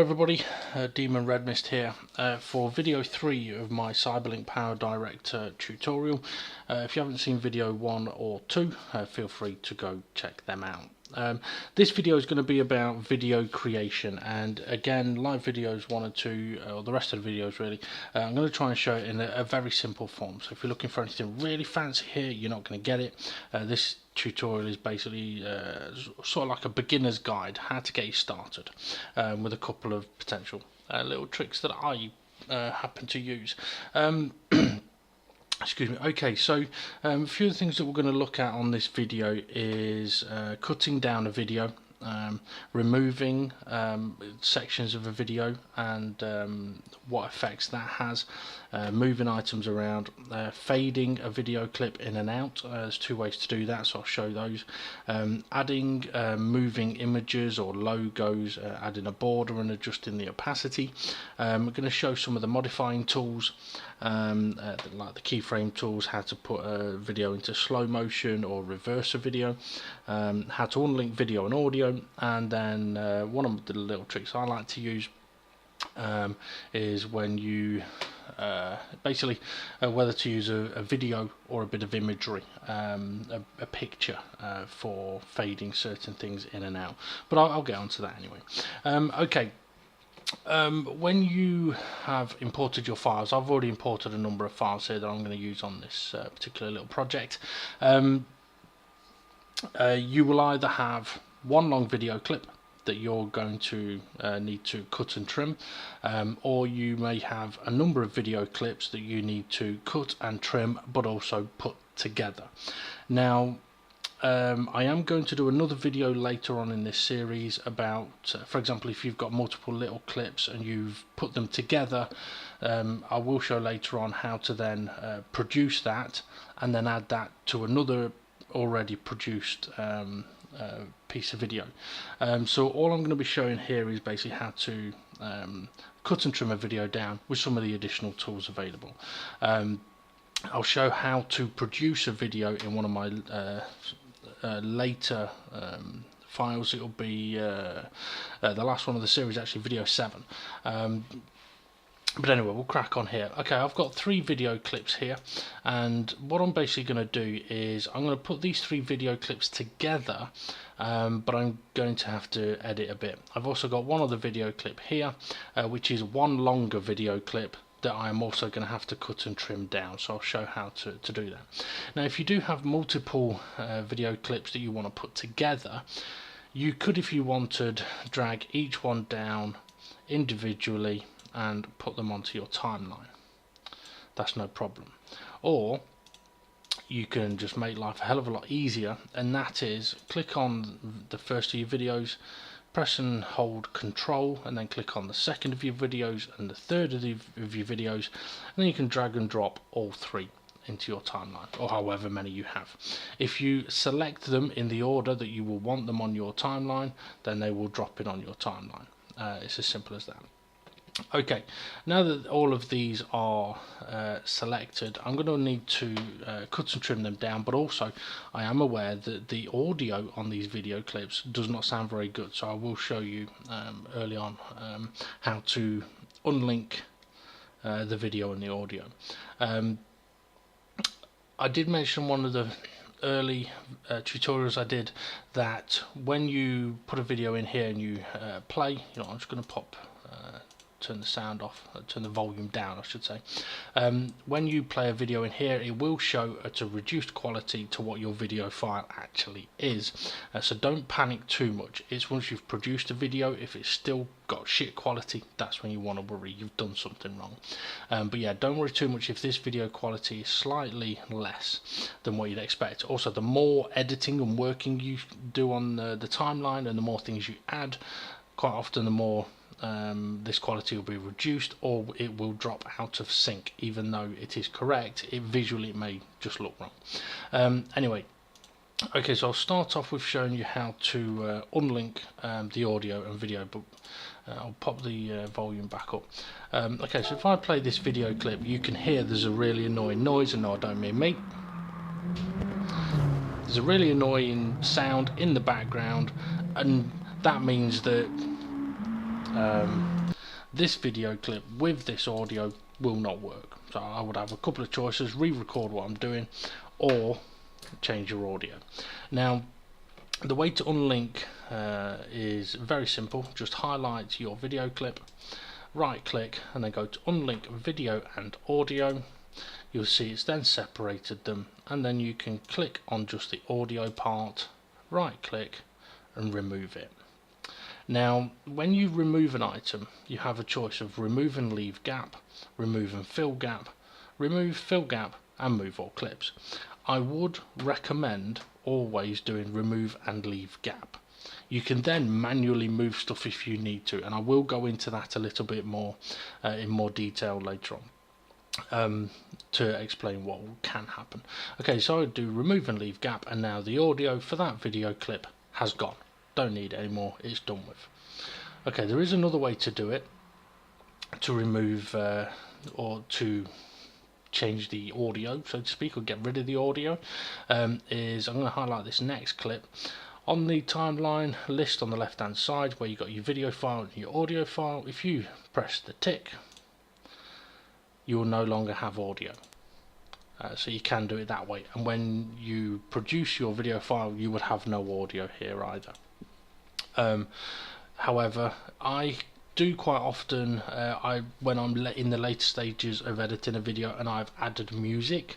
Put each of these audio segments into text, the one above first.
everybody, Demon Red Mist here for video 3 of my Cyberlink Powerdirector tutorial. If you haven't seen video 1 or 2, feel free to go check them out. This video is going to be about video creation, and again, live videos 1 and 2, or the rest of the videos really, I'm going to try and show it in a very simple form. So if you're looking for anything really fancy here, you're not going to get it. This tutorial is basically sort of like a beginner's guide, how to get you started, with a couple of potential little tricks that I happen to use. Excuse me. Okay, so a few of the things that we're going to look at on this video is cutting down a video, removing sections of a video and what effects that has, moving items around, fading a video clip in and out. There's 2 ways to do that, so I'll show those. Adding moving images or logos, adding a border and adjusting the opacity. I'm going to show some of the modifying tools, like the keyframe tools, how to put a video into slow motion or reverse a video, how to unlink video and audio, and then one of the little tricks I like to use is when you basically whether to use a video or a bit of imagery, a picture, for fading certain things in and out, but I'll get onto that anyway. Okay. When you have imported your files, I've already imported a number of files here that I'm going to use on this particular little project. You will either have one long video clip that you're going to need to cut and trim, or you may have a number of video clips that you need to cut and trim but also put together. Now, I am going to do another video later on in this series about, for example, if you've got multiple little clips and you've put them together, I will show later on how to then produce that and then add that to another already produced piece of video. So all I'm going to be showing here is basically how to cut and trim a video down with some of the additional tools available. I'll show how to produce a video in one of my later files. It'll be the last one of the series, actually, video 7. But anyway, we'll crack on here. Okay, I've got 3 video clips here, and what I'm basically going to do is I'm going to put these 3 video clips together, but I'm going to have to edit a bit. I've also got one other video clip here, which is one longer video clip that I'm also going to have to cut and trim down, so I'll show how to do that. Now, if you do have multiple video clips that you want to put together, you could, if you wanted, drag each one down individually and put them onto your timeline. That's no problem. Or you can just make life a hell of a lot easier, and that is click on the first of your videos, press and hold Control, and then click on the second of your videos and the third of your videos, and then you can drag and drop all 3 into your timeline, or however many you have. If you select them in the order that you will want them on your timeline, then they will drop it on your timeline. It's as simple as that. Okay, now that all of these are selected, I'm going to need to cut and trim them down, but also I am aware that the audio on these video clips does not sound very good, so I will show you early on how to unlink the video and the audio. I did mention one of the early tutorials I did that when you put a video in here and you play, I'm just going to turn the sound off, turn the volume down I should say. When you play a video in here, it will show at a reduced quality to what your video file actually is, so don't panic too much. It's once you've produced a video, if it's still got shit quality, that's when you want to worry you've done something wrong. But yeah, don't worry too much if this video quality is slightly less than what you'd expect. Also, the more editing and working you do on the timeline and the more things you add, quite often the more this quality will be reduced, or it will drop out of sync. Even though it is correct, visually it may just look wrong. Anyway, okay, so I'll start off with showing you how to unlink the audio and video, but I'll pop the volume back up. Okay, so if I play this video clip, you can hear there's a really annoying noise, and no, I don't mean me. There's a really annoying sound in the background, and that means that this video clip with this audio will not work. So I would have a couple of choices: re-record what I'm doing, or change your audio. Now, the way to unlink is very simple. Just highlight your video clip, right click, and then go to unlink video and audio. You'll see it's then separated them, and then you can click on just the audio part, right click, and remove it. Now, when you remove an item, you have a choice of remove and leave gap, remove and fill gap, remove, fill gap, and move all clips. I would recommend always doing remove and leave gap. You can then manually move stuff if you need to, and I will go into that a little bit more in more detail later on to explain what can happen. Okay, so I would do remove and leave gap, and now the audio for that video clip has gone. Don't need it anymore, it's done with. Okay, there is another way to do it, to remove or to change the audio, so to speak, or get rid of the audio. Is I'm going to highlight this next clip. On the timeline list on the left hand side where you got your video file and your audio file, if you press the tick, you will no longer have audio. So you can do it that way, and when you produce your video file you would have no audio here either. However, I do quite often, when I'm in the later stages of editing a video and I've added music,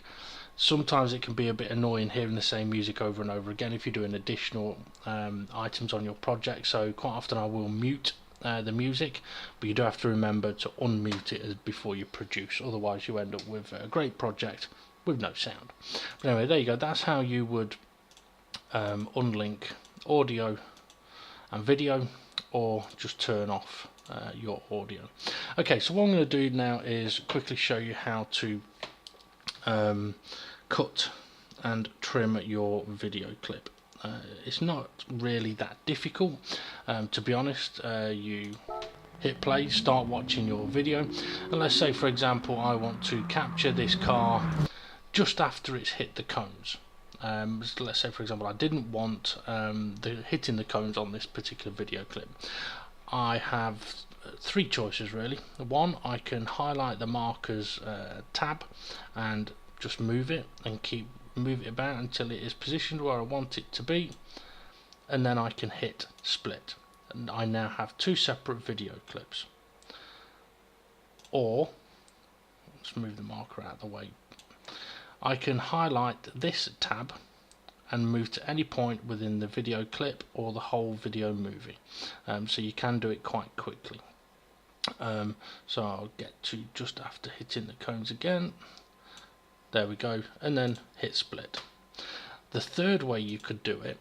sometimes it can be a bit annoying hearing the same music over and over again if you're doing additional items on your project. So quite often I will mute the music, but you do have to remember to unmute it before you produce, otherwise you end up with a great project with no sound. But anyway, there you go. That's how you would unlink audio and video, or just turn off your audio. Okay, so what I'm going to do now is quickly show you how to cut and trim your video clip. It's not really that difficult, to be honest. You hit play, start watching your video, and let's say for example I want to capture this car just after it's hit the cones. Let's say for example I didn't want hitting the cones on this particular video clip. I have three choices really. One, I can highlight the markers tab and just move it and move it about until it is positioned where I want it to be, and then I can hit split, and I now have two separate video clips. Or, let's move the marker out of the way, I can highlight this tab and move to any point within the video clip or the whole video movie. So you can do it quite quickly. So I'll get to just after hitting the cones again. There we go, and then hit split. The third way you could do it,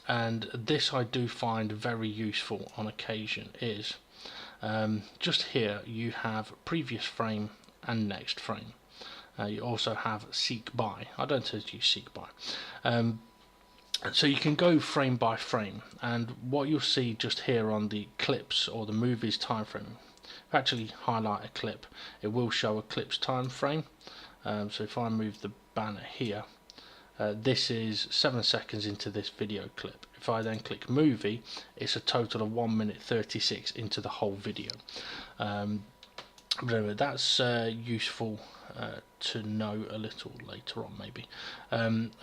and this I do find very useful on occasion, is just here you have previous frame and next frame. You also have seek by. I don't tend to use seek by. So you can go frame by frame, and what you'll see just here on the clips or the movie's time frame, if I actually highlight a clip, it will show a clip's time frame. So if I move the banner here, this is 7 seconds into this video clip. If I then click movie, it's a total of 1 minute 36 into the whole video. But anyway, that's useful to know a little later on maybe.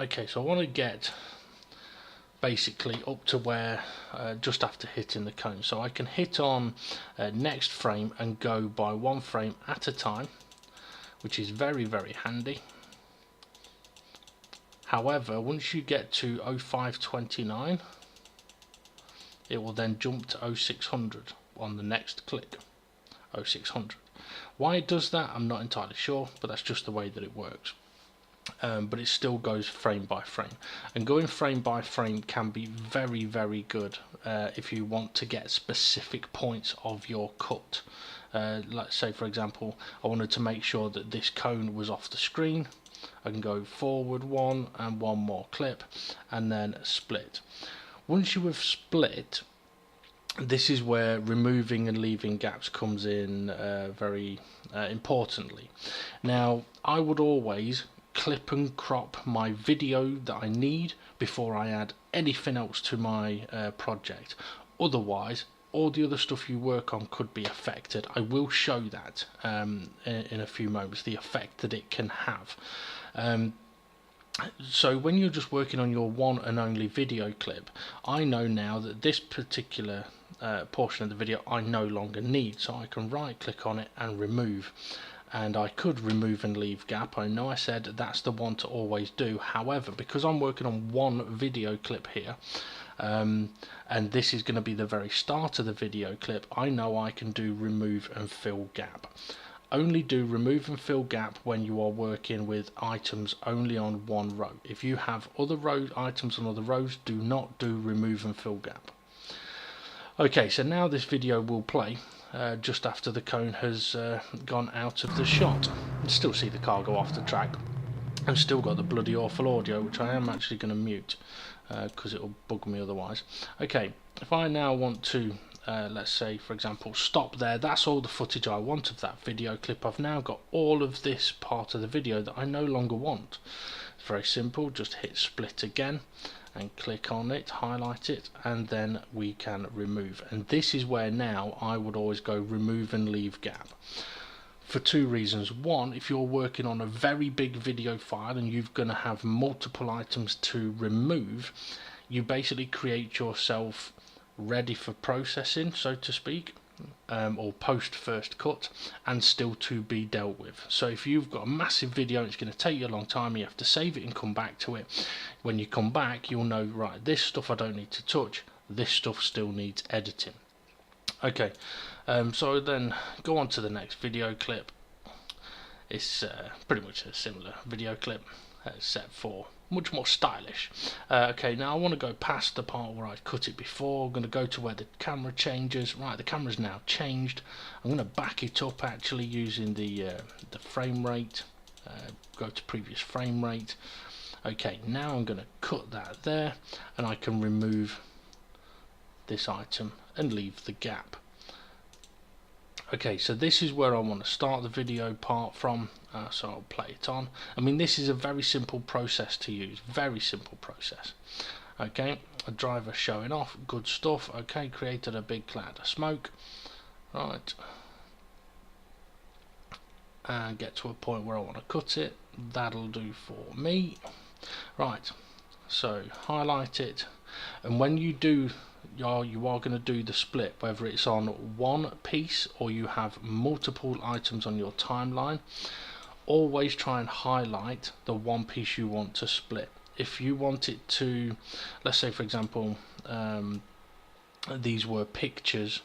Okay, so I want to get basically up to where just after hitting the cone, so I can hit on next frame and go by one frame at a time, which is very handy. However, once you get to 0529, it will then jump to 0600 on the next click. 0600. Why it does that, I'm not entirely sure, but that's just the way that it works. But it still goes frame by frame, and going frame by frame can be very good if you want to get specific points of your cut. Let's say for example I wanted to make sure that this cone was off the screen. I can go forward one and one more clip and then split. Once you have split, this is where removing and leaving gaps comes in very importantly. Now I would always clip and crop my video that I need before I add anything else to my project. Otherwise all the other stuff you work on could be affected. I will show that in a few moments, the effect that it can have. So when you're just working on your one and only video clip, I know now that this particular portion of the video I no longer need, so I can right click on it and remove. And I could remove and leave gap. I know I said that's the one to always do. However, because I'm working on one video clip here, and this is going to be the very start of the video clip, I know I can do remove and fill gap. Only do remove and fill gap when you are working with items only on one row. If you have other row items on other rows, do not do remove and fill gap. Okay, so now this video will play just after the cone has gone out of the shot. You can still see the car go off the track. I've still got the bloody awful audio, which I am actually going to mute because it will bug me otherwise. Okay, if I now want to let's say for example stop there, that's all the footage I want of that video clip. I've now got all of this part of the video that I no longer want. It's very simple, just hit split again and click on it, highlight it, and then we can remove. And this is where now I would always go remove and leave gap, for two reasons. One, if you're working on a very big video file and you're going to have multiple items to remove, you basically create yourself ready for processing, so to speak, or post first cut, and still to be dealt with. So if you've got a massive video and it's going to take you a long time, you have to save it and come back to it. When you come back, you'll know, right, this stuff I don't need to touch, this stuff still needs editing. Okay, so then go on to the next video clip. It's pretty much a similar video clip, except for much more stylish. Okay, now I want to go past the part where I cut it before. I'm going to go to where the camera changes. Right, the camera's now changed. I'm going to back it up actually using the frame rate. Go to previous frame rate. Okay, now I'm going to cut that there, and I can remove this item and leave the gap. Okay, so this is where I want to start the video part from, so I'll play it on. I mean, this is a very simple process to use, very simple process. Okay, a driver showing off, good stuff. Okay, created a big cloud of smoke. Right, and get to a point where I want to cut it. That'll do for me. Right, so highlight it, and when you do, you are going to do the split, whether it's on one piece or you have multiple items on your timeline. Always try and highlight the one piece you want to split. If you want it to, let's say for example, these were pictures.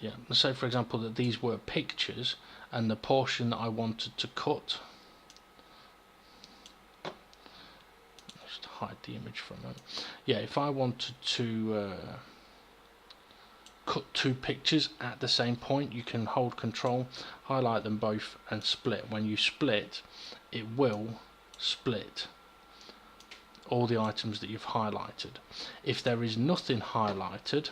Yeah, let's say for example that these were pictures, and the portion that I wanted to cut, just hide the image for a moment. Yeah, if I wanted to cut two pictures at the same point, you can hold control, highlight them both and split. When you split, it will split all the items that you've highlighted. If there is nothing highlighted,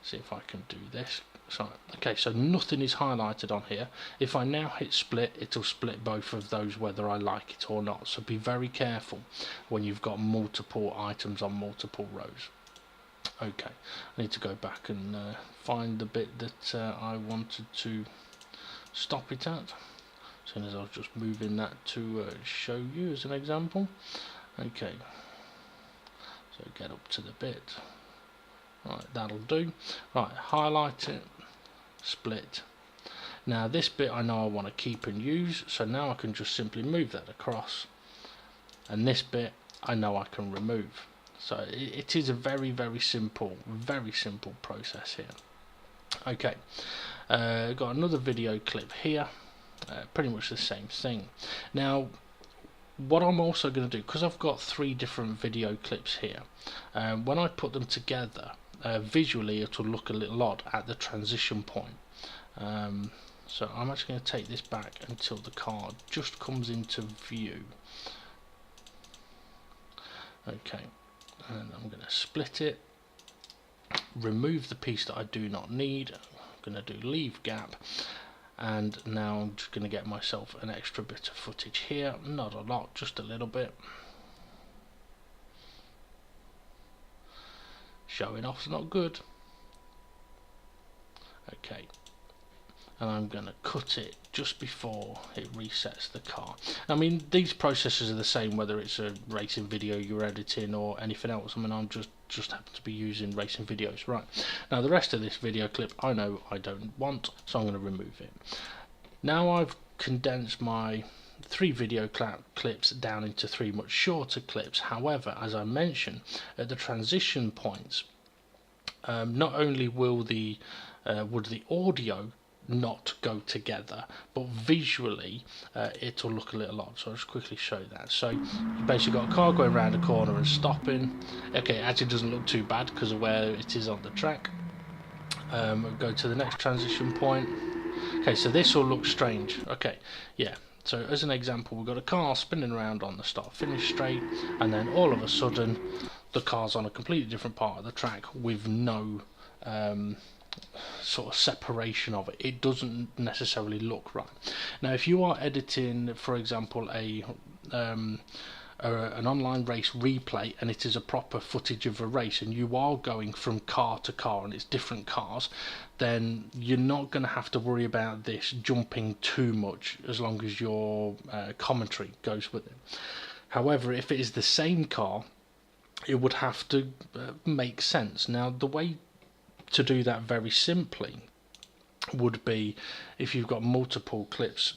see if I can do this. So, okay, so nothing is highlighted on here. If I now hit split, it'll split both of those whether I like it or not. So be very careful when you've got multiple items on multiple rows. Okay, I need to go back and find the bit that I wanted to stop it at. As soon as I was just moving that to show you as an example. Okay, so get up to the bit. Right, that'll do. Right, highlight it, split. Now this bit I know I want to keep and use, so now I can just simply move that across, and this bit I know I can remove. So it is a very simple process here. Okay, got another video clip here, pretty much the same thing. Now what I'm also going to do, because I've got 3 different video clips here, when I put them together, visually it will look a little odd at the transition point. So I'm actually going to take this back until the card just comes into view. Okay, and I'm going to split it, remove the piece that I do not need. I'm going to do leave gap, and now I'm just going to get myself an extra bit of footage here. Not a lot, just a little bit. Showing off's not good. Okay, and I'm going to cut it just before it resets the car. I mean, these processes are the same whether it's a racing video you're editing or anything else. I mean, I'm just happen to be using racing videos. Right, now the rest of this video clip I know I don't want, so I'm going to remove it. Now I've condensed my 3 video clips down into 3 much shorter clips. However, as I mentioned, at the transition points, not only will would the audio not go together, but visually it'll look a little odd. So I'll just quickly show that. So you basically got a car going around a corner and stopping. Okay, it actually doesn't look too bad because of where it is on the track. We'll go to the next transition point. Okay, so this will look strange. Okay, yeah. So as an example, we've got a car spinning around on the start-finish straight, and then all of a sudden the car's on a completely different part of the track with no sort of separation of it. It doesn't necessarily look right. Now if you are editing, for example, an online race replay, and it is a proper footage of a race, and you are going from car to car and it's different cars, then you're not going to have to worry about this jumping too much as long as your commentary goes with it. However, if it is the same car, it would have to make sense. Now the way to do that very simply would be, if you've got multiple clips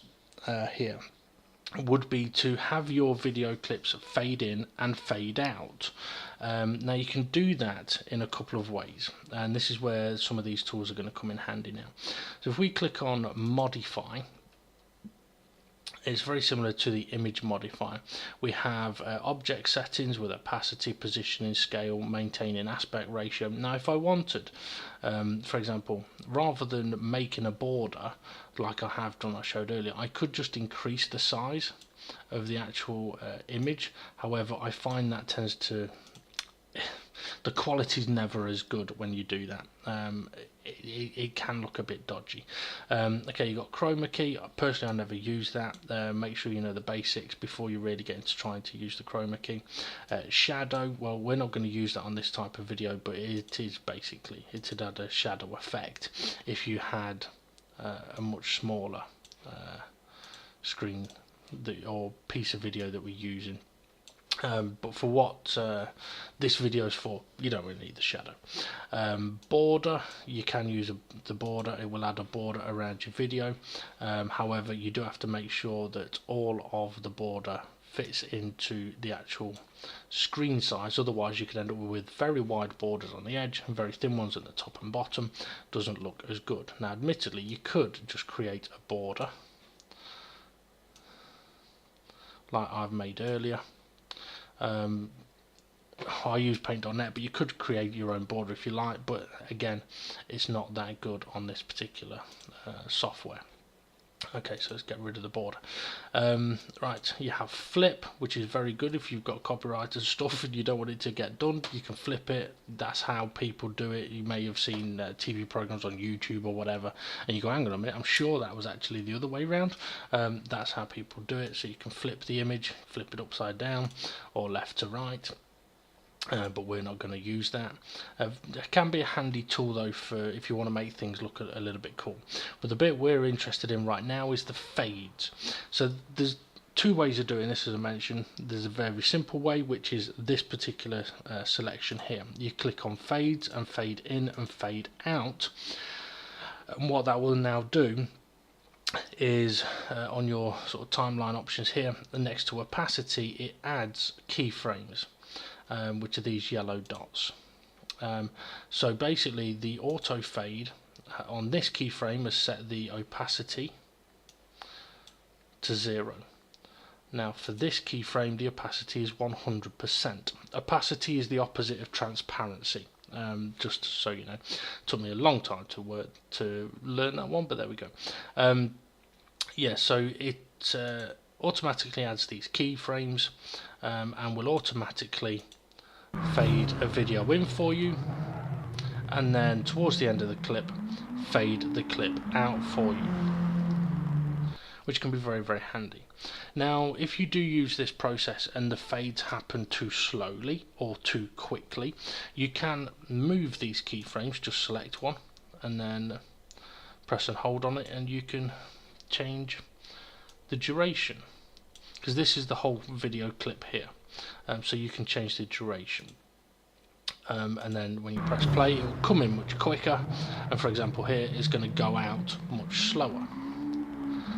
here, would be to have your video clips fade in and fade out. Now you can do that in a couple of ways, and this is where some of these tools are going to come in handy now. So if we click on modify, it's very similar to the image modifier. We have object settings with opacity, positioning, scale, maintaining aspect ratio. Now if I wanted, for example, rather than making a border like I have done, I showed earlier, I could just increase the size of the actual image. However, I find that tends to, the quality is never as good when you do that. It can look a bit dodgy. Okay, you've got Chroma Key. Personally, I never use that. Make sure you know the basics before you really get into trying to use the Chroma Key. Shadow, well, we're not going to use that on this type of video, but it is basically, it would add a shadow effect if you had a much smaller screen or piece of video that we're using. But for what this video is for, you don't really need the shadow. Border, you can use the border. It will add a border around your video. However, you do have to make sure that all of the border fits into the actual screen size. Otherwise you can end up with very wide borders on the edge and very thin ones at the top and bottom. Doesn't look as good. Now admittedly, you could just create a border like I've made earlier. I use paint.net, but you could create your own border if you like, but again, it's not that good on this particular software. Okay, so let's get rid of the border. Right, you have flip, which is very good if you've got copyright and stuff and you don't want it to get done. You can flip it. That's how people do it. You may have seen TV programs on YouTube or whatever, and you go, hang on a minute, I'm sure that was actually the other way around. That's how people do it. So you can flip the image, flip it upside down or left to right. But we're not going to use that. It can be a handy tool though for if you want to make things look a little bit cool. But the bit we're interested in right now is the fades. So there's 2 ways of doing this, as I mentioned. There's a very simple way, which is this particular selection here. You click on fades and fade in and fade out, and what that will now do is on your sort of timeline options here, next to opacity, it adds keyframes. Which are these yellow dots. So basically the auto fade on this keyframe has set the opacity to 0. Now for this keyframe the opacity is 100%. Opacity is the opposite of transparency. Just so you know, it took me a long time to learn that one, but there we go. Yeah, so it automatically adds these keyframes and will automatically fade a video in for you, and then towards the end of the clip fade the clip out for you, which can be very, very handy. Now, if you do use this process and the fades happen too slowly or too quickly, you can move these keyframes. Just select one and then press and hold on it, and you can change the duration, because this is the whole video clip here. So you can change the duration. And then when you press play, it will come in much quicker, and for example here it's going to go out much slower.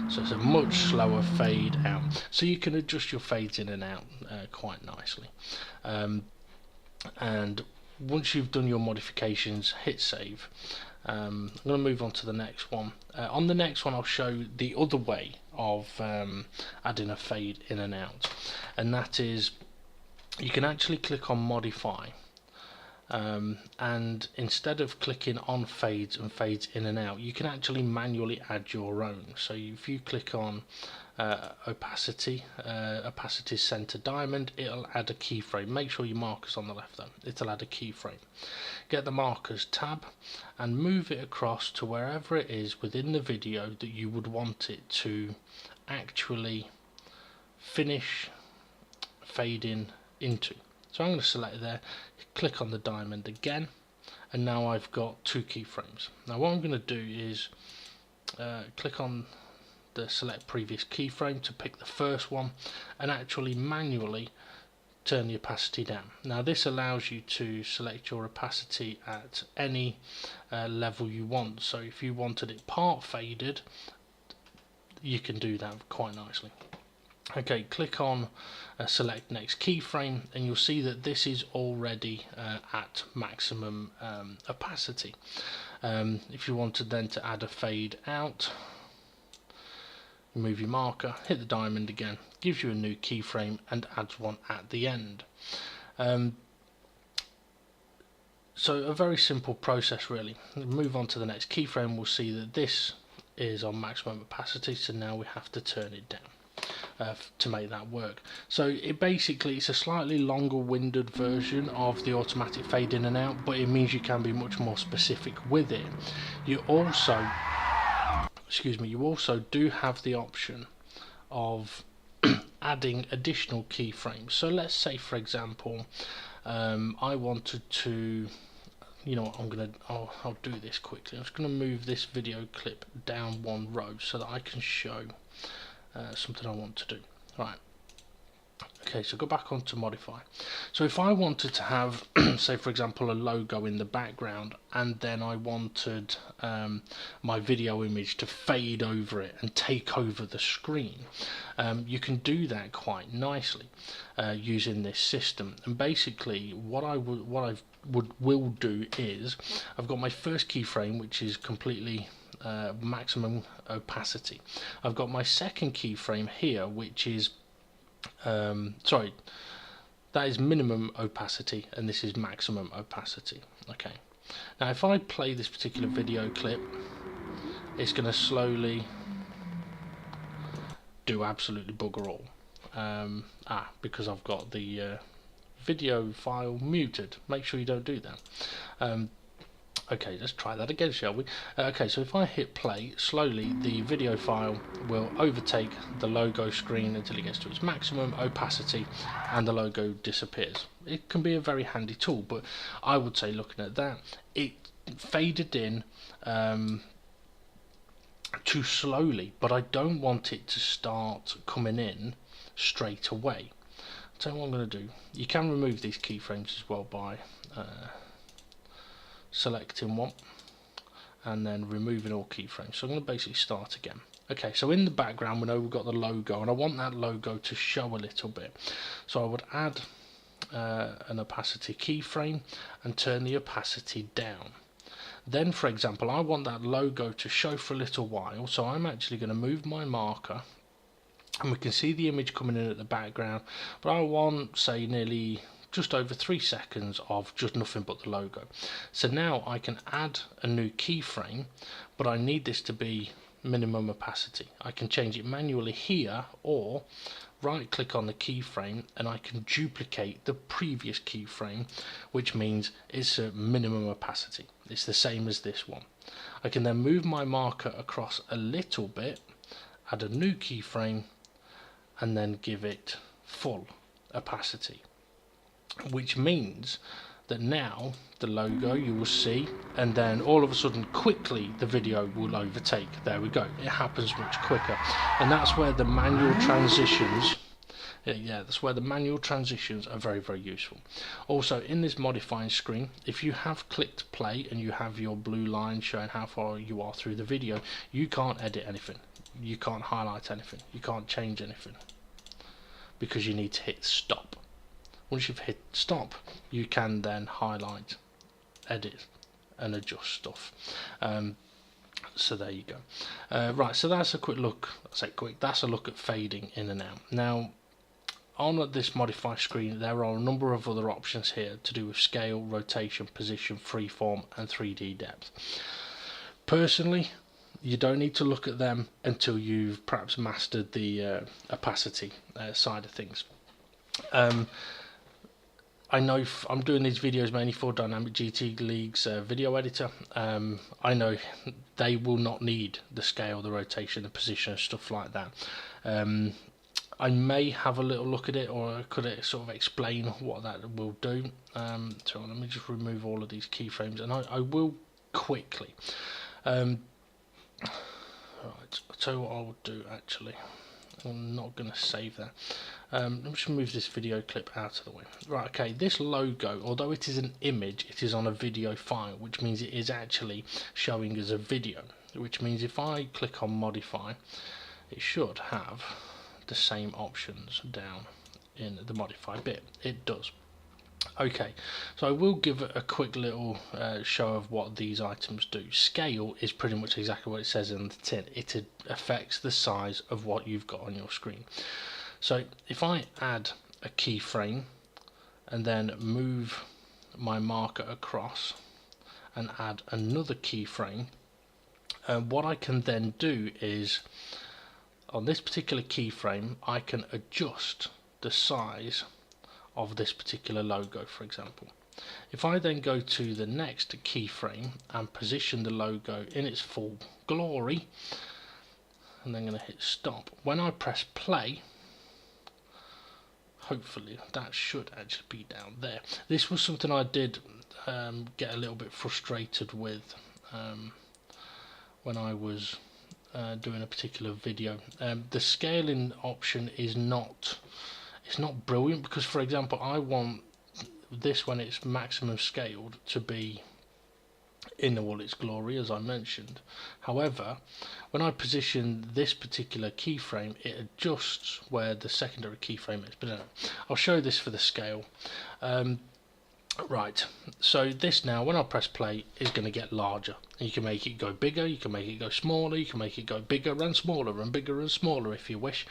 So it's a much slower fade out. So you can adjust your fades in and out quite nicely. And once you've done your modifications, hit save. I'm going to move on to the next one. On the next one I'll show the other way of adding a fade in and out, and that is you can actually click on modify, and instead of clicking on fades and fades in and out, you can actually manually add your own. So if you click on opacity center diamond, it'll add a keyframe. Make sure your marker's on the left though. It'll add a keyframe. Get the markers tab and move it across to wherever it is within the video that you would want it to actually finish fading into. So I'm going to select there, click on the diamond again, and now I've got 2 keyframes. Now what I'm going to do is click on the select previous keyframe to pick the first one and actually manually turn the opacity down. Now this allows you to select your opacity at any level you want. So if you wanted it part faded, you can do that quite nicely. Okay, click on select next keyframe, and you'll see that this is already at maximum opacity. If you wanted then to add a fade out, move your marker, hit the diamond again, gives you a new keyframe and adds one at the end. So a very simple process really. Move on to the next keyframe, we'll see that this is on maximum opacity, so now we have to turn it down to make that work. So it's a slightly longer winded version of the automatic fade in and out, but it means you can be much more specific with it. You also do have the option of adding additional keyframes. So let's say for example I wanted to, I'll do this quickly. I'm just going to move this video clip down one row so that I can show something I want to do. Right. Okay, so go back onto modify. So if I wanted to have say for example a logo in the background, and then I wanted my video image to fade over it and take over the screen, you can do that quite nicely using this system. And basically what I will do is I've got my first keyframe, which is completely maximum opacity. I've got my second keyframe here, which is that is minimum opacity, and this is maximum opacity. Okay, now if I play this particular video clip, it's going to slowly do absolutely bugger all, because I've got the video file muted. Make sure you don't do that. Okay, let's try that again, shall we? Okay, so if I hit play, slowly the video file will overtake the logo screen until it gets to its maximum opacity and the logo disappears. It can be a very handy tool, but I would say, looking at that, it faded in too slowly, but I don't want it to start coming in straight away. So what I'm going to do, you can remove these keyframes as well by selecting one and then removing all keyframes. So I'm going to basically start again. Okay, so in the background we know we've got the logo, and I want that logo to show a little bit. So I would add an opacity keyframe and turn the opacity down. Then for example I want that logo to show for a little while, so I'm actually going to move my marker, and we can see the image coming in at the background, but I want, say, nearly just over 3 seconds of just nothing but the logo. So now I can add a new keyframe, but I need this to be minimum opacity. I can change it manually here, or right click on the keyframe and I can duplicate the previous keyframe, which means it's a minimum opacity. It's the same as this one. I can then move my marker across a little bit add a new keyframe, and then give it full opacity, which means that now the logo you will see, and then all of a sudden quickly the video will overtake. There we go, it happens much quicker, and that's where the manual transitions that's where the manual transitions are very, very useful. Also, in this modifying screen, if you have clicked play and you have your blue line showing how far you are through the video, you can't edit anything, you can't highlight anything, you can't change anything, because you need to hit stop. Once you've hit stop, you can then highlight, edit and adjust stuff. So there you go. Right, so that's a quick look. That's a look at fading in and out. Now, on this modify screen, there are a number of other options here to do with scale, rotation, position, freeform and 3D depth. Personally, you don't need to look at them until you've perhaps mastered the opacity side of things. I know I'm doing these videos mainly for Dynamic GT League's video editor. I know they will not need the scale, the rotation, the position and stuff like that. I may have a little look at it, or could it sort of explain what that will do. So let me just remove all of these keyframes, and I will quickly. Right, I'll tell you what I will do actually. I'm not going to save that. Let me just move this video clip out of the way. Right, okay, this logo, although it is an image, it is on a video file, which means it is actually showing as a video, which means if I click on modify, it should have the same options down in the modify bit. It does. Okay, so I will give it a quick little show of what these items do. Scale is pretty much exactly what it says in the tin. It affects the size of what you've got on your screen. So if I add a keyframe and then move my marker across and add another keyframe, what I can then do is, on this particular keyframe, I can adjust the size of this particular logo, for example. If I then go to the next keyframe and position the logo in its full glory, and then I'm going to hit stop, when I press play, hopefully that should actually be down there. This was something I did get a little bit frustrated with when I was doing a particular video. The scaling option is not brilliant, because for example I want this, when it's maximum scaled, to be in all its glory, as I mentioned. However, when I position this particular keyframe, it adjusts where the secondary keyframe is. But anyway, I'll show this for the scale. Right, so this now, when I press play, is going to get larger. And you can make it go bigger, you can make it go smaller, you can make it go bigger and smaller and bigger and smaller if you wish.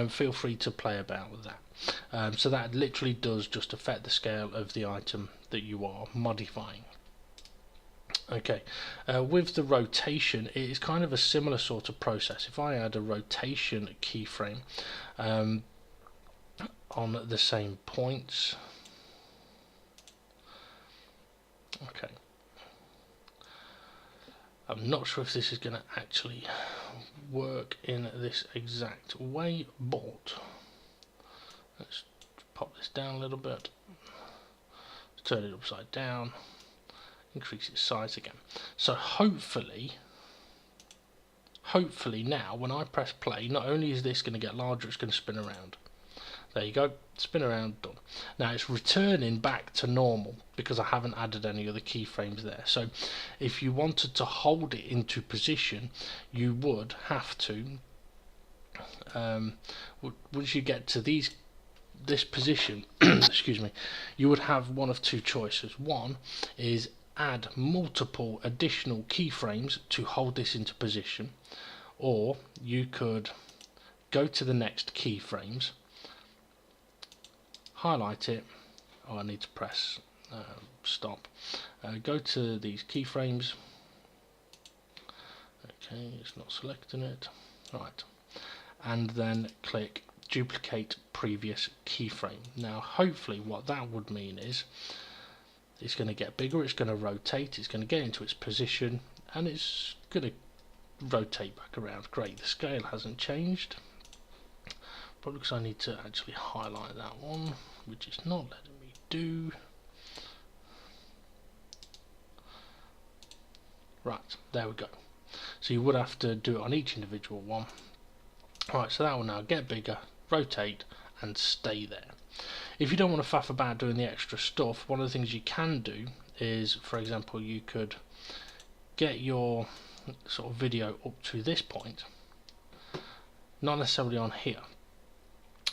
Feel free to play about with that. So that literally does just affect the scale of the item that you are modifying. Okay, with the rotation, it is kind of a similar sort of process. If I add a rotation keyframe on the same points, okay, I'm not sure if this is going to actually work in this exact way, but let's pop this down a little bit, turn it upside down, increase its size again. So hopefully now when I press play, not only is this going to get larger, it's going to spin around. There you go, spin around, done. Now it's returning back to normal because I haven't added any other keyframes there. So if you wanted to hold it into position, you would have to, once you get to this position, excuse me, you would have one of two choices. One is add multiple additional keyframes to hold this into position, or you could go to the next keyframes, highlight it. Oh, I need to press stop. Go to these keyframes. Okay, it's not selecting it. Right, and then click duplicate previous keyframe. Now hopefully what that would mean is it's going to get bigger, it's going to rotate, it's going to get into its position, and it's going to rotate back around. Great, the scale hasn't changed. Probably because I need to actually highlight that one, which is not letting me do. Right, there we go. So you would have to do it on each individual one. Right, so that will now get bigger, rotate, and stay there. If you don't want to faff about doing the extra stuff, one of the things you can do is, for example, you could get your sort of video up to this point, not necessarily on here,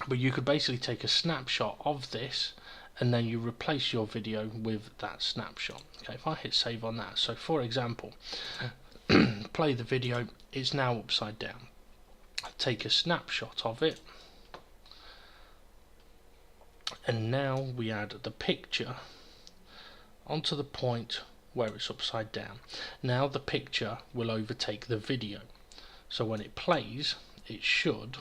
but you could basically take a snapshot of this and then you replace your video with that snapshot. Okay, if I hit save on that, so for example, play the video, it's now upside down. Take a snapshot of it, and now we add the picture onto the point where it's upside down. Now the picture will overtake the video, so when it plays it should,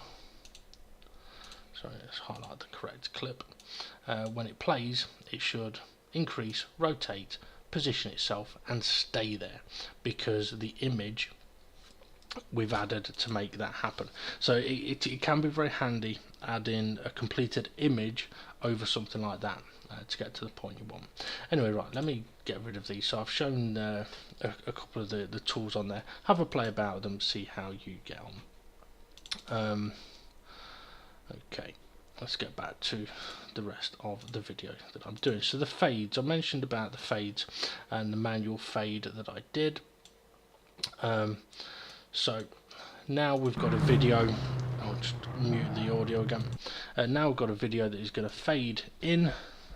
sorry, let's highlight the correct clip, when it plays it should increase, rotate, position itself and stay there, because the image we've added to make that happen. So it can be very handy adding a completed image over something like that to get to the point you want. Anyway, right, let me get rid of these. So I've shown a couple of the tools on there. Have a play about with them, see how you get on. Okay, let's get back to the rest of the video that I'm doing. So the fades, I mentioned about the fades and the manual fade that I did. So now we've got a video, I'll just mute the audio again. Now we've got a video that is going to fade in,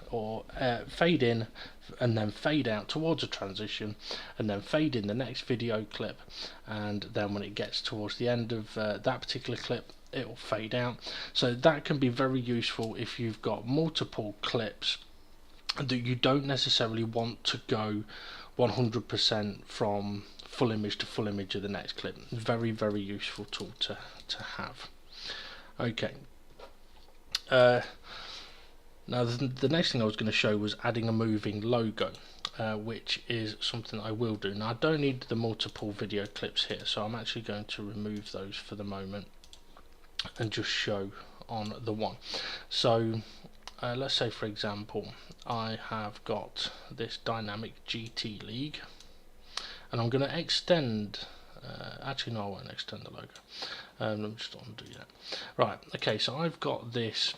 or fade in and then fade out towards a transition, and then fade in the next video clip, and then when it gets towards the end of that particular clip it will fade out. So that can be very useful if you've got multiple clips that you don't necessarily want to go 100% from full image to full image of the next clip. Very, very useful tool to have. Okay. Now the next thing I was going to show was adding a moving logo, which is something I will do. Now I don't need the multiple video clips here, so I'm actually going to remove those for the moment and just show on the one. So let's say, for example, I have got this dynamic GT League, and I'm going to extend, actually no, I won't extend the logo, let me just undo that. Right, okay, so I've got this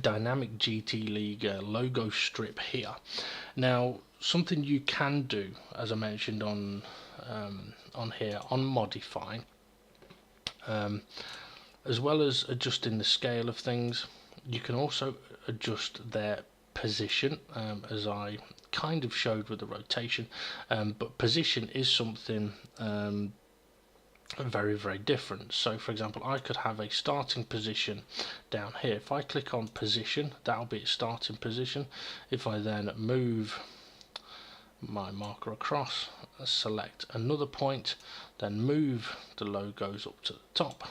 dynamic GT League logo strip here. Now something you can do, as I mentioned on here, on modify, as well as adjusting the scale of things, you can also adjust their position, as I kind of showed with the rotation, but position is something very, very different. So for example, I could have a starting position down here. If I click on position, that'll be its starting position. If I then move my marker across, select another point, then move the logos up to the top,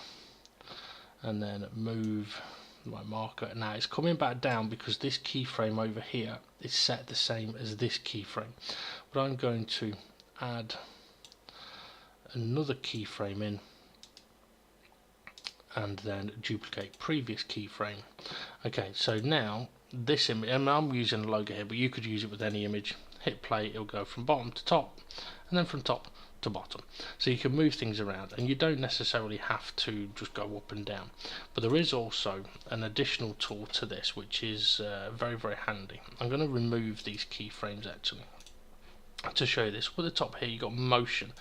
and then move my marker. Now it's coming back down because this keyframe over here is set the same as this keyframe, but I'm going to add another keyframe in and then duplicate previous keyframe. Okay, so now this image, and I'm using a logo here, but you could use it with any image. Hit play, it'll go from bottom to top and then from top to bottom, so you can move things around and you don't necessarily have to just go up and down. But there is also an additional tool to this which is very, very handy. I'm going to remove these keyframes actually to show you this. Up at the top here you've got motion.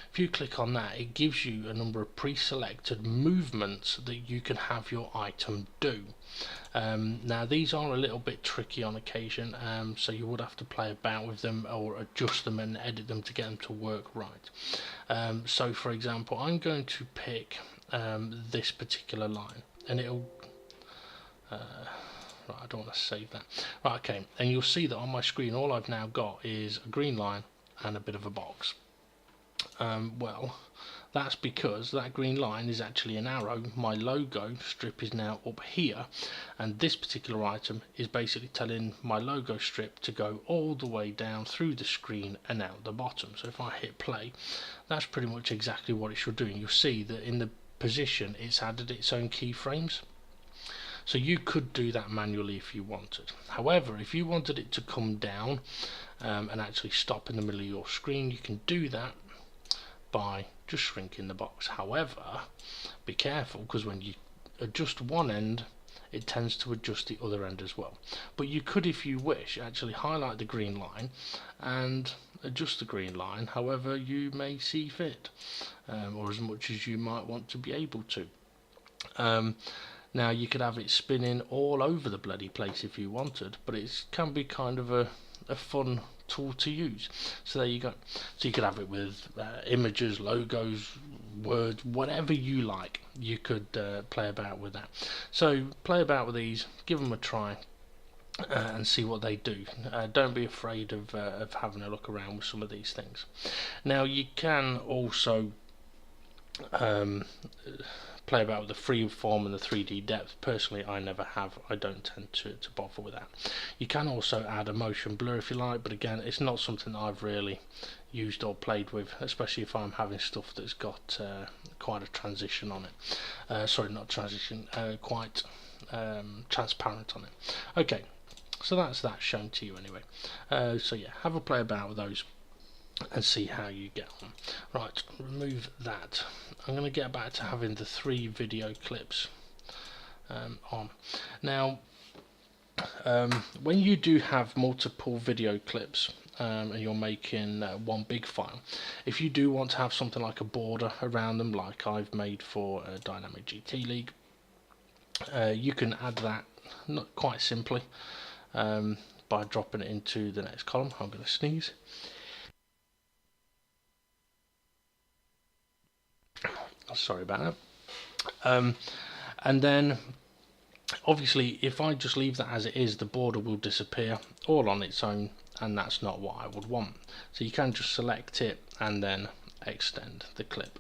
If you click on that, it gives you a number of pre-selected movements that you can have your item do. Now these are a little bit tricky on occasion, so you would have to play about with them or adjust them and edit them to get them to work right. So for example, I'm going to pick this particular line, and it'll right, I don't want to save that. Right, okay, and you'll see that on my screen all I've now got is a green line and a bit of a box. Well, That's because that green line is actually an arrow. My logo strip is now up here, and this particular item is basically telling my logo strip to go all the way down through the screen and out the bottom. So if I hit play, that's pretty much exactly what it should do. And you'll see that in the position it's added its own keyframes. So you could do that manually if you wanted. However, if you wanted it to come down and actually stop in the middle of your screen, you can do that by just shrinking the box. However, be careful, because when you adjust one end, it tends to adjust the other end as well. But you could, if you wish, actually highlight the green line and adjust the green line however you may see fit, or as much as you might want to be able to. Now you could have it spinning all over the bloody place if you wanted, but it can be kind of a fun tool to use. So there you go. So you could have it with images, logos, words, whatever you like. You could play about with that. So play about with these, give them a try, and see what they do. Don't be afraid of having a look around with some of these things. Now you can also play about with the free form and the 3D depth. Personally, I never have. I don't tend to bother with that. You can also add a motion blur if you like, but again, it's not something that I've really used or played with, especially if I'm having stuff that's got quite a transition on it. Sorry, not transition, quite transparent on it. Okay, so that's that shown to you anyway. So yeah, have a play about with those and see how you get on. Right, remove that. I'm going to get back to having the 3 video clips on. Now, when you do have multiple video clips and you're making one big file, if you do want to have something like a border around them, like I've made for Dynamic GT League, you can add that quite simply by dropping it into the next column. I'm going to sneeze. Sorry about that. And then obviously if I just leave that as it is, the border will disappear all on its own, and that's not what I would want. So you can just select it and then extend the clip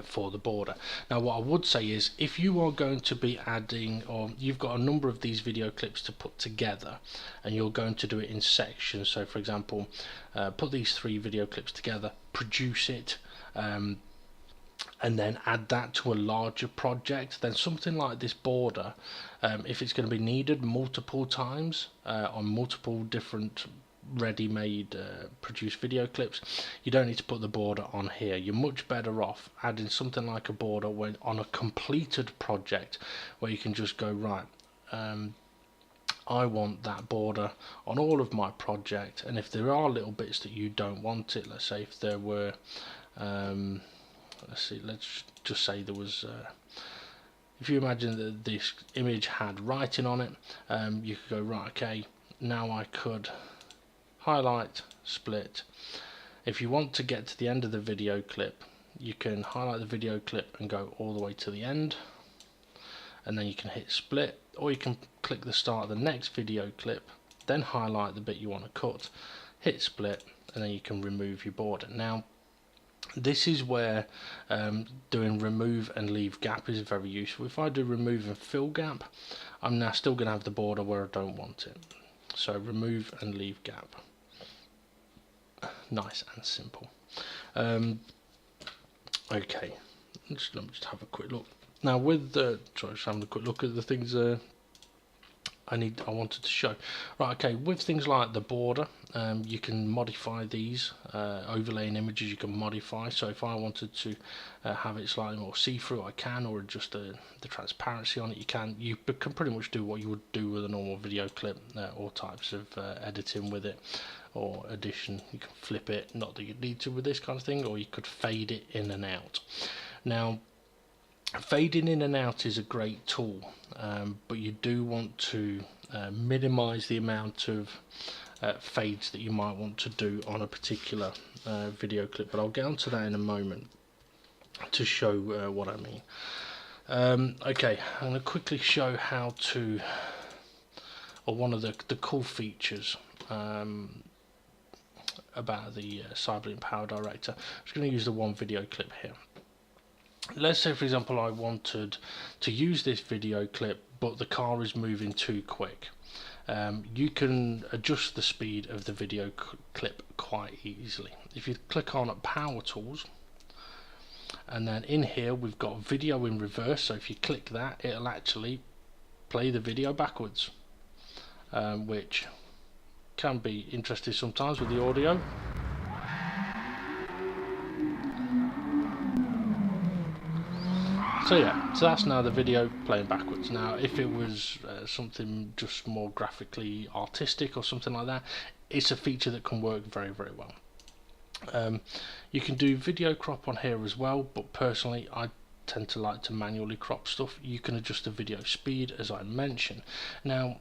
for the border. Now what I would say is, if you are going to be adding, or you've got a number of these video clips to put together and you're going to do it in sections, so for example put these 3 video clips together, produce it, and then add that to a larger project, then something like this border, if it's going to be needed multiple times on multiple different ready-made produced video clips, you don't need to put the border on here. You're much better off adding something like a border when on a completed project, where you can just go, right, I want that border on all of my project, and if there are little bits that you don't want it, let's say if there were let's just say there was if you imagine that this image had writing on it, you could go, right, okay, now I could highlight, split. If you want to get to the end of the video clip, you can highlight the video clip and go all the way to the end, and then you can hit split, or you can click the start of the next video clip, then highlight the bit you want to cut, hit split, and then you can remove your border. Now this is where doing remove and leave gap is very useful. If I do remove and fill gap, I'm now still going to have the border where I don't want it. So remove and leave gap. Nice and simple. Okay, let me just have a quick look. Now with the, just having a quick look at the things I wanted to show. Right, okay, with things like the border, you can modify these, overlaying images you can modify. So if I wanted to have it slightly more see-through, I can, or adjust the transparency on it, you can. You can pretty much do what you would do with a normal video clip, all types of editing with it, or addition. You can flip it, not that you need to with this kind of thing, or you could fade it in and out. Now, fading in and out is a great tool, but you do want to minimize the amount of fades that you might want to do on a particular video clip, but I'll get onto that in a moment to show what I mean. Okay, I'm going to quickly show how to, or one of the cool features about the Cyberlink Powerdirector. I'm just going to use the one video clip here. Let's say, for example, I wanted to use this video clip, but the car is moving too quick. You can adjust the speed of the video clip quite easily. If you click on Power Tools, and then in here we've got video in reverse, so if you click that, it'll actually play the video backwards, which can be interesting sometimes with the audio. So yeah, so that's now the video playing backwards. Now if it was something just more graphically artistic or something like that, it's a feature that can work very, very well. You can do video crop on here as well, but personally I tend to like to manually crop stuff. You can adjust the video speed as I mentioned. Now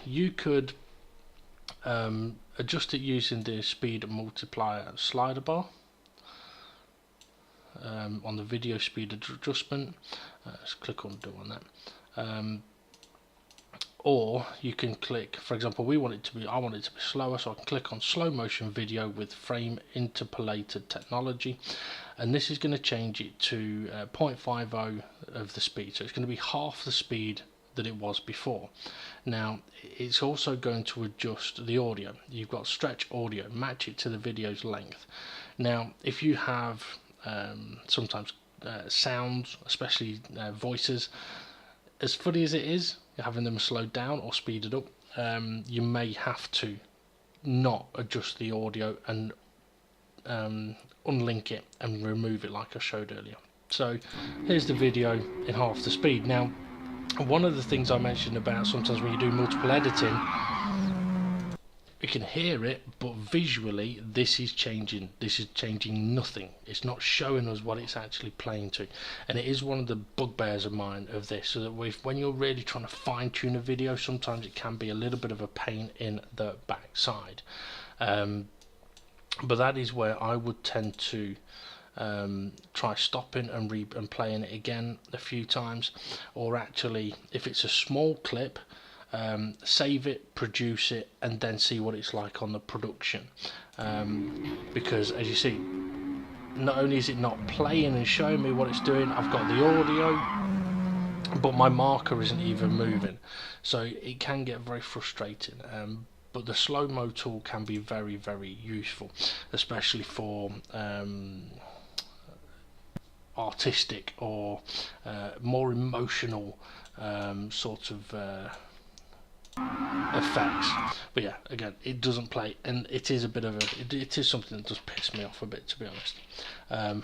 you could adjust it using the speed multiplier slider bar. On the video speed adjustment, let's click on do on that, or you can click, for example, I want it to be slower, so I can click on slow motion video with frame interpolated technology, and this is going to change it to 0.50 of the speed, so it's going to be half the speed that it was before. Now it's also going to adjust the audio. You've got stretch audio, match it to the video's length. Now if you have sometimes sounds, especially voices, as funny as it is, having them slowed down or speeded up, you may have to not adjust the audio and unlink it and remove it like I showed earlier. So here's the video in half the speed. Now one of the things I mentioned about sometimes when you do multiple editing, you can hear it, but visually this is changing nothing. It's not showing us what it's actually playing to, and it is one of the bugbears of mine of this, so that when you're really trying to fine-tune a video, sometimes it can be a little bit of a pain in the backside. But that is where I would tend to try stopping and playing it again a few times, or actually if it's a small clip, save it, produce it, and then see what it's like on the production, because as you see, not only is it not playing and showing me what it's doing, I've got the audio, but my marker isn't even moving, so it can get very frustrating. But the slow-mo tool can be very, very useful, especially for artistic or more emotional sort of effects. But yeah, again, it doesn't play, and it is a bit of it is something that does piss me off a bit, to be honest.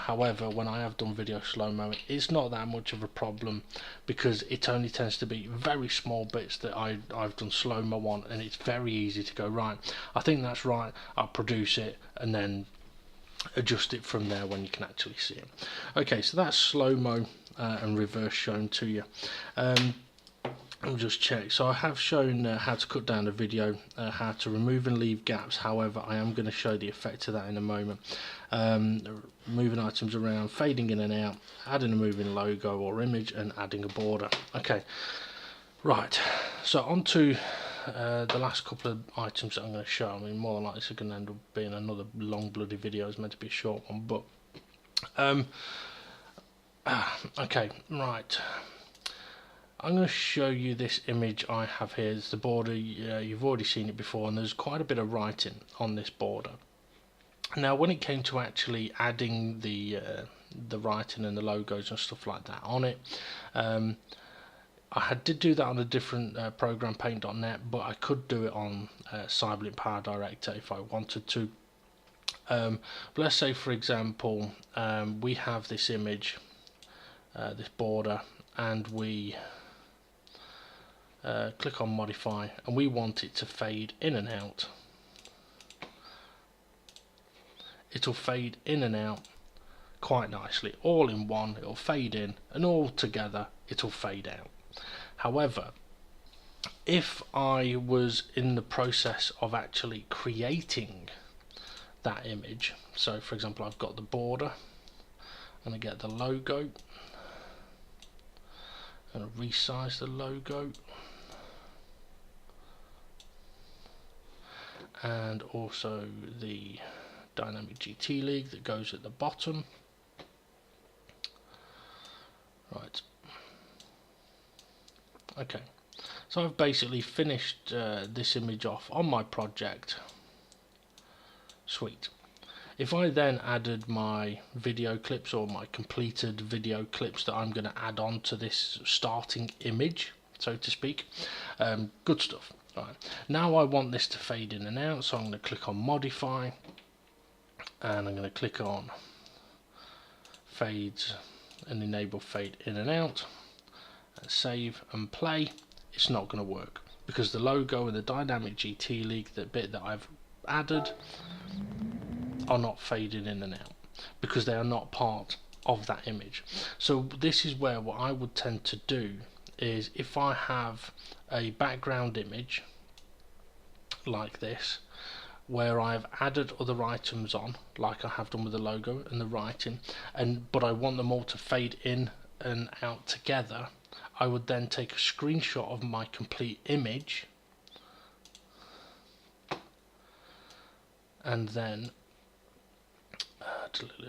However, when I have done video slow-mo, it's not that much of a problem, because it only tends to be very small bits that I've done slow-mo on, and it's very easy to go, right, I think that's right, I'll produce it and then adjust it from there when you can actually see it. Okay, so that's slow-mo and reverse shown to you. I'll just check. So I have shown how to cut down a video, how to remove and leave gaps. However, I am going to show the effect of that in a moment. Moving items around, fading in and out, adding a moving logo or image, and adding a border. Okay, right, so on to the last couple of items that I'm going to show. I mean, more than likely it's going to end up being another long bloody video. It's meant to be a short one, but okay, right. I'm going to show you this image I have here. It's the border. You've already seen it before, and there's quite a bit of writing on this border. Now, when it came to actually adding the writing and the logos and stuff like that on it, I did do that on a different program, Paint.net, but I could do it on Cyberlink Powerdirector if I wanted to. But let's say, for example, we have this image, this border, and we click on modify, and we want it to fade in and out. It'll fade in and out quite nicely, all in one. It'll fade in, and all together it'll fade out. However, if I was in the process of actually creating that image, so for example, I've got the border, I'm going to get the logo, I'm going to resize the logo, and also the dynamic GT league that goes at the bottom. Right. Okay. So I've basically finished this image off on my project. Sweet. If I then added my video clips, or my completed video clips that I'm going to add on to this starting image, so to speak, good stuff. Right. Now I want this to fade in and out, so I'm going to click on modify, and I'm going to click on fades and enable fade in and out, and save and play. It's not going to work because the logo and the dynamic GT league, the bit that I've added, are not fading in and out because they are not part of that image. So this is where what I would tend to do is, if I have a background image like this where I've added other items on, like I have done with the logo and the writing, but I want them all to fade in and out together, I would then take a screenshot of my complete image and then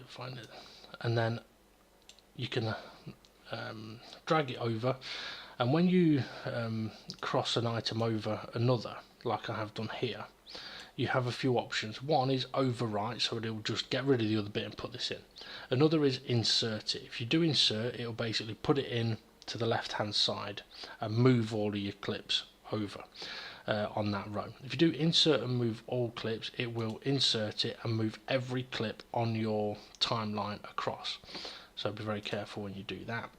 find it, and then you can drag it over, and when you cross an item over another, like I have done here, you have a few options. One is overwrite, so it will just get rid of the other bit and put this in. Another is insert it. If you do insert, it will basically put it in to the left hand side and move all of your clips over on that row. If you do insert and move all clips, it will insert it and move every clip on your timeline across, so be very careful when you do that.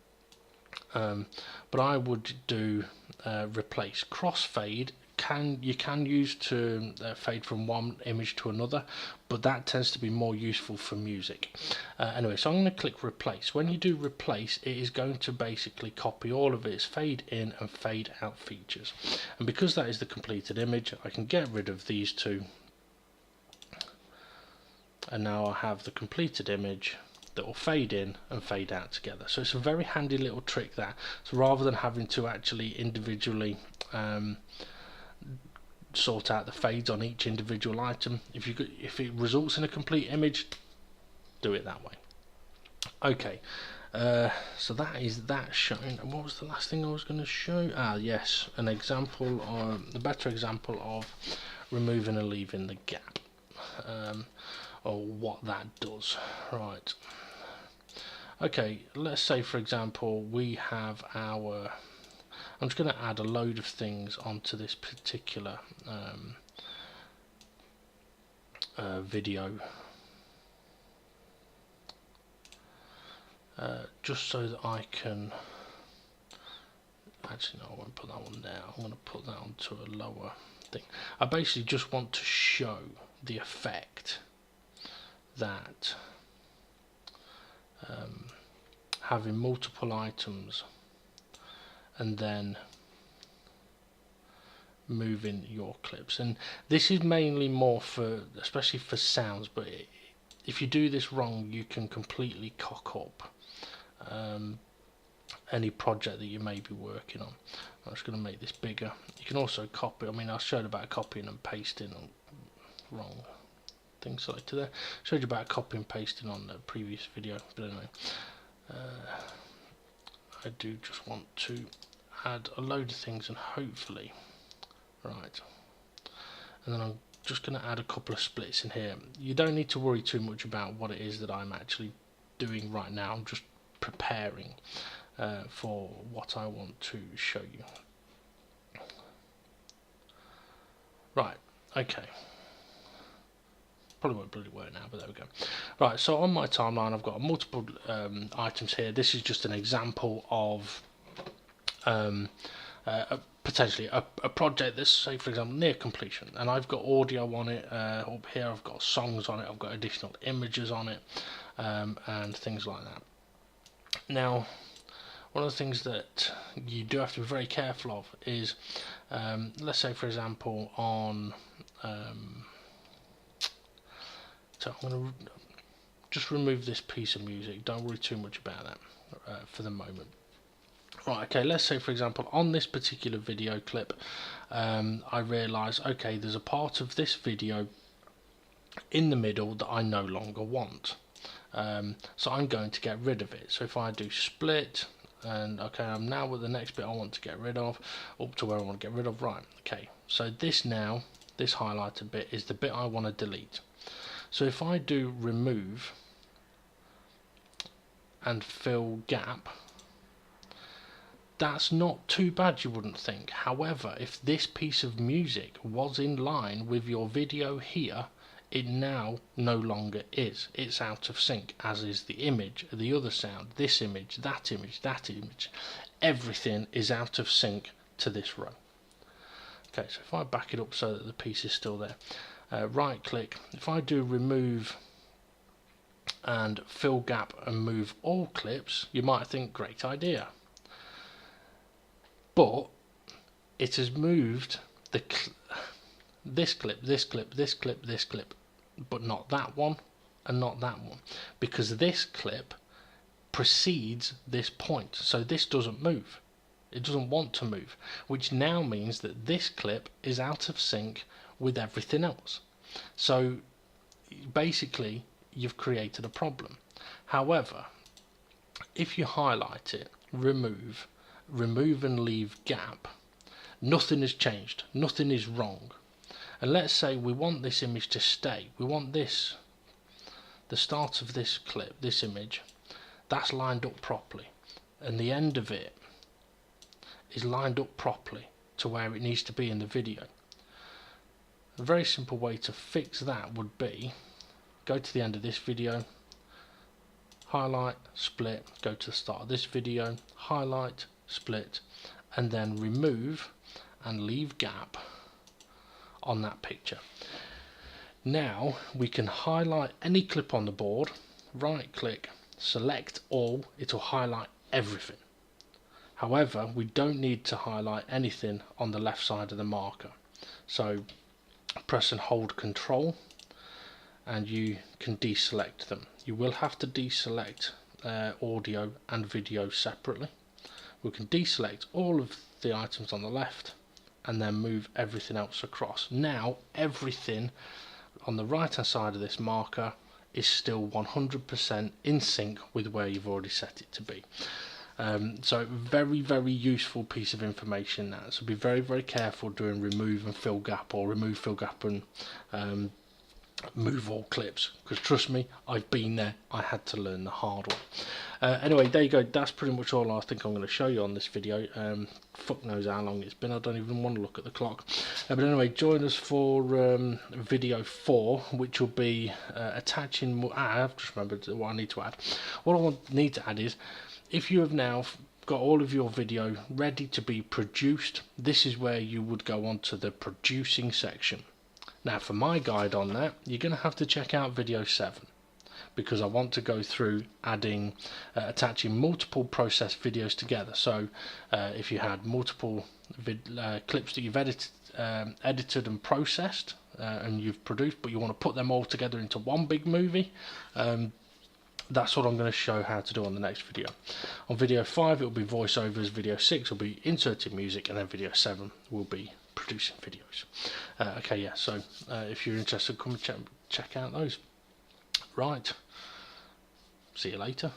But I would do replace. Crossfade you can use to fade from one image to another, but that tends to be more useful for music. Anyway, so I'm going to click replace. When you do replace, it is going to basically copy all of its fade in and fade out features, and because that is the completed image, I can get rid of these two, and now I have the completed image that will fade in and fade out together. So it's a very handy little trick there. So rather than having to actually individually sort out the fades on each individual item, if it results in a complete image, do it that way. Okay, so that is that shown. And what was the last thing I was going to show? Yes, an example, or a better example of removing and leaving the gap, or what that does. Right. Okay, let's say for example we have our, I'm just going to add a load of things onto this particular video, just so that I can, actually no, I won't put that one there, I'm going to put that onto a lower thing. I basically just want to show the effect that having multiple items and then moving your clips, and this is mainly more for, especially for sounds, but if you do this wrong you can completely cock up any project that you may be working on. I'm just going to make this bigger. You can also copy, I mean I showed about copying and pasting on wrong thing selected there, showed you about copy and pasting on the previous video, but anyway, I do just want to add a load of things, and hopefully, right, and then I'm just going to add a couple of splits in here. You don't need to worry too much about what it is that I'm actually doing right now. I'm just preparing for what I want to show you. Right, okay. Probably won't bloody work now, but there we go. Right, so on my timeline I've got multiple items here. This is just an example of potentially a project that's, say for example, near completion, and I've got audio on it. Up here I've got songs on it, I've got additional images on it, and things like that. Now, one of the things that you do have to be very careful of is, let's say for example on so I'm going to just remove this piece of music, don't worry too much about that for the moment. Right, okay, let's say for example on this particular video clip, I realise, okay, there's a part of this video in the middle that I no longer want. So I'm going to get rid of it. So if I do split, and okay, I'm now with the next bit I want to get rid of, up to where I want to get rid of. Right, okay, so this highlighted bit is the bit I want to delete. So if I do remove and fill gap, that's not too bad, you wouldn't think. However, if this piece of music was in line with your video here, it now no longer is. It's out of sync, as is the image, the other sound, this image, that image, that image. Everything is out of sync to this row. Okay, so if I back it up so that the piece is still there, right click, if I do remove and fill gap and move all clips, you might think great idea. But it has moved this clip, this clip, this clip, this clip, but not that one and not that one, because this clip precedes this point, so this doesn't move. It doesn't want to move, which now means that this clip is out of sync with everything else. So basically you've created a problem. However, if you highlight it, remove and leave gap, nothing has changed, nothing is wrong. And let's say we want this image to stay, we want this, the start of this clip, this image, that's lined up properly, and the end of it is lined up properly to where it needs to be in the video. A very simple way to fix that would be, go to the end of this video, highlight, split, go to the start of this video, highlight, split, and then remove and leave gap on that picture. Now we can highlight any clip on the board, right click, select all, it'll highlight everything. However, we don't need to highlight anything on the left side of the marker. So press and hold Control and you can deselect them. You will have to deselect audio and video separately. We can deselect all of the items on the left and then move everything else across. Now everything on the right hand side of this marker is still 100% in sync with where you've already set it to be. So very useful piece of information that. So be very careful doing remove and fill gap, or remove, fill gap and move all clips, because trust me, I've been there, I had to learn the hard way. Anyway, there you go, that's pretty much all I think I'm going to show you on this video. Fuck knows how long it's been, I don't even want to look at the clock. But anyway, join us for video 4, which will be attaching I've just remembered what I need to add. What I need to add is, if you have now got all of your video ready to be produced, this is where you would go on to the producing section. Now for my guide on that, you're going to have to check out video 7, because I want to go through attaching multiple processed videos together. So if you had multiple clips that you've edited and processed and you've produced, but you want to put them all together into one big movie, that's what I'm going to show how to do on the next video. On video 5 it will be voiceovers, video 6 will be inserting music, and then video 7 will be producing videos. Okay, yeah, so if you're interested, come and check out those. Right, see you later.